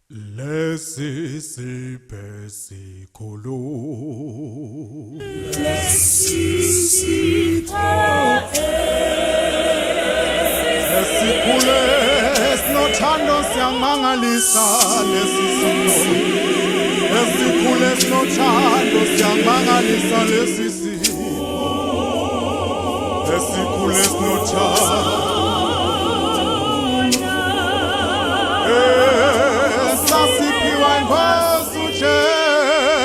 Lesi siphe sikhulu. Esikhule esinothando siyamangalisa lesi sipho. Esikhule esinothando siyamangalisa lesi sipho. Esikhule esinothando Esasiphiwa inkosi uJesu.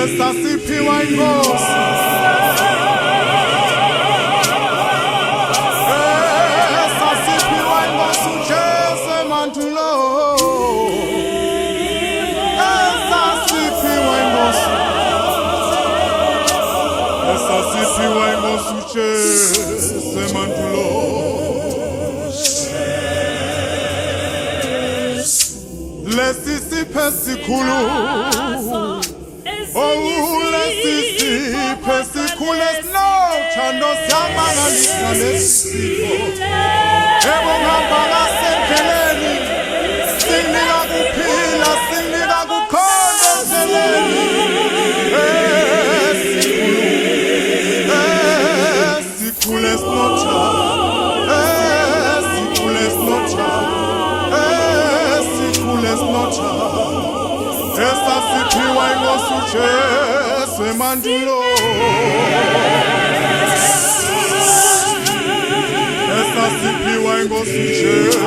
Esasiphiwa inkosi. Esasiphiwa inkosi uJesu emandulo. Esasiphiwa inkosi. Esasiphiwa inkosi uJesu emandulo. Lesi siphe sikhulu. Oh, lesi siphe sikhulu esinothando siyamangalisa lesi sipho. Ebongihamba ngasendleleni sinika kuphila, sinika kukhondozeleni. Esikhulu esinothando, esikhulu esinothando, esasiphiwa inkosi uJesu emandulo. Esasiphiwa inkosi uJesu.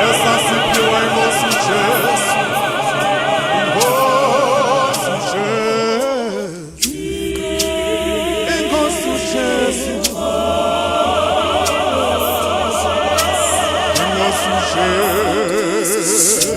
Esasiphiwa inkosi uJesu. Inkosi uJesu. Inkosi uJesu.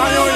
Ayo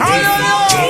Hallelujah.